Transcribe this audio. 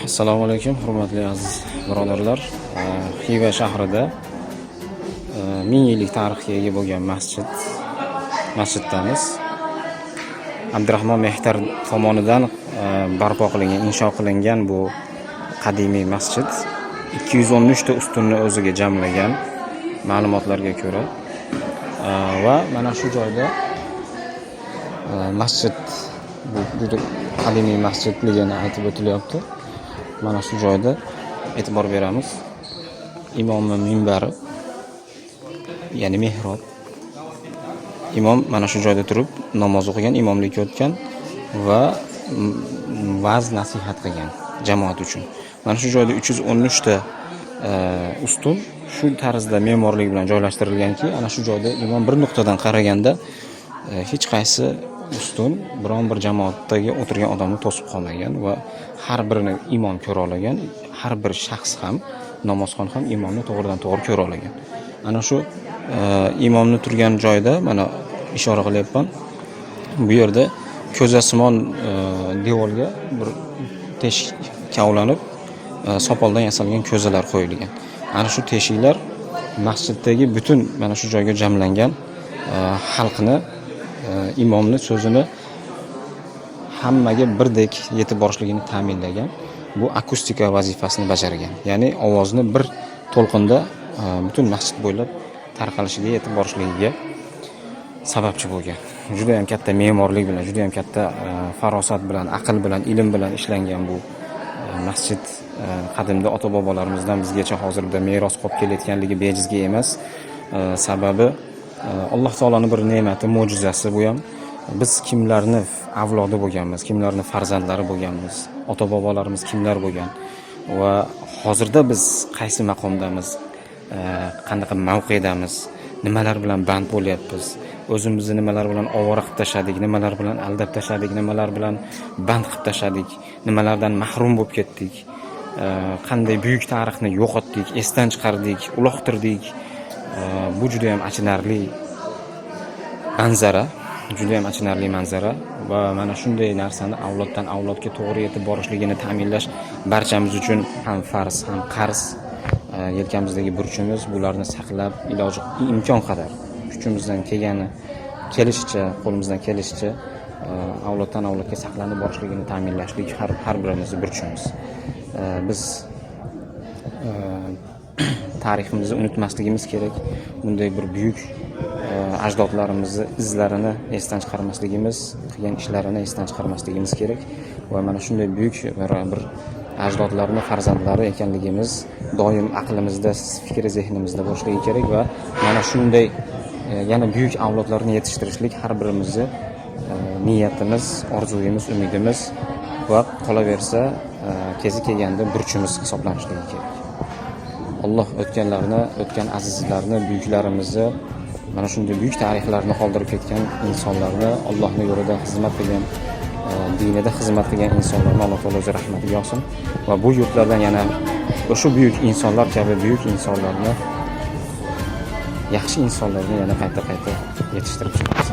Assalomu alaykum, hurmatli aziz birodarlar. Xiva shahrida 1000 yillik tarixga ega bo'lgan masjiddamiz. Abdurahmon Mehtar tomonidan barpo qilingan, insho qilingan bu qadimiy masjid 213 ta ustunni o'ziga jamlagan ma'lumotlarga ko'ra va mana shu joyda masjid bu juda qadimiy masjidligini aytib o'tilyapti. Mana shu joyda e'tibor beramiz. Imomning minbari, ya'ni mehrob. Imom mana shu joyda turib namoz o'qigan, imomlik o'tgan va va'z nasihat qilgan jamoat uchun. Mana shu joyda 313 ta ustun shu tarzda me'morlik bilan joylashtirilganki, ana shu joyda imom bir nuqtadan qaraganda hech qaysi ustun biron bir jamoatdagi o'tirgan odamni to'sib qolmagan va har birini imom ko'ra olagan, har bir shaxs ham, namozxon ham imomni to'g'ridan to'g'ri ko'ra olagan. Ana shu imomni turgan joyda mana ishora qilyapman. Bu yerda ko'zasimon devorga bir teshik kavlanib, sopoldan yasalgan ko'zalar qo'yilgan. Ana shu teshiklar masjiddagi butun mana shu joyga jamlangan xalqni imomning so'zini hammaga birdek yetib borishligini ta'minlagan. Bu akustika vazifasini bajargan. Ya'ni ovozni bir to'lqinda butun masjid bo'ylab tarqalishiga, yetib borishligiga sababchi bo'lgan. Juda ham katta me'morlik bilan, juda ham katta farosat bilan, aql bilan, ilm bilan ishlangan bu masjid qadimda ota-bobolarimizdan bizgacha hozirda meros qolib kelayotganligi bejizga emas. Sababi Alloh taolaning bir ne'mati, mo'jizasi bu ham. Biz kimlarni avlodi bo'lganmiz, kimlarni farzandlari bo'lganmiz, ota-bobolarimiz kimlar bo'lgan va hozirda biz qaysi maqomdamiz, qanaqa mavqedamiz, nimalar bilan band bo'lyapmiz, o'zimizni nimalar bilan ovora qilib tashadik, nimalar bilan aldab tashadik, nimalar bilan band qilib tashadik, nimalardan mahrum bo'lib ketdik, qanday buyuk tarixni yo'qotdik, esdan chiqardik, uloqtirdik. Bu juda ham achinarli manzara va mana shunday narsani avloddan avlodga to'g'ri yetib borishligini ta'minlash barchamiz uchun ham farz, ham qarz. Yelkamizdagi burchimiz bularni saqlab, iloji imkon qadar kuchimizdan kelishicha, qo'limizdan kelishicha avloddan avlodga saqlanib borishligini ta'minlashlik har birimizning burchimiz. Biz tariximizni unutmasligimiz kerak. Bunday bir buyuk ajdodlarimizni izlarini esdan chiqarmasligimiz, qilgan ishlarini esdan chiqarmasligimiz kerak va mana shunday buyuk bir ajdodlarning farzandlari ekanligimiz doim aqlimizda, fikri zehnimizda bo'lishligi kerak va mana shunday yana buyuk avlodlarni yetishtirishlik har birimizni niyatimiz, orzuyimiz, umidimiz va qolaversa kezi kelganda burchimiz hisoblanishligi kerak. Alloh o'tgan azizlarni, buyuklarimizni, mana shunday buyuk tarixlarni qoldirib ketgan insonlarni, Allohning yo'lida xizmat qilgan, dinida xizmat qilgan insonlarni Alloh taolo o'z rahmatiga olsin va bu yurtlardan yana o'sha buyuk insonlar kabi buyuk insonlarni, yaxshi insonlarni yana qayta yetishtirib chiqarsin.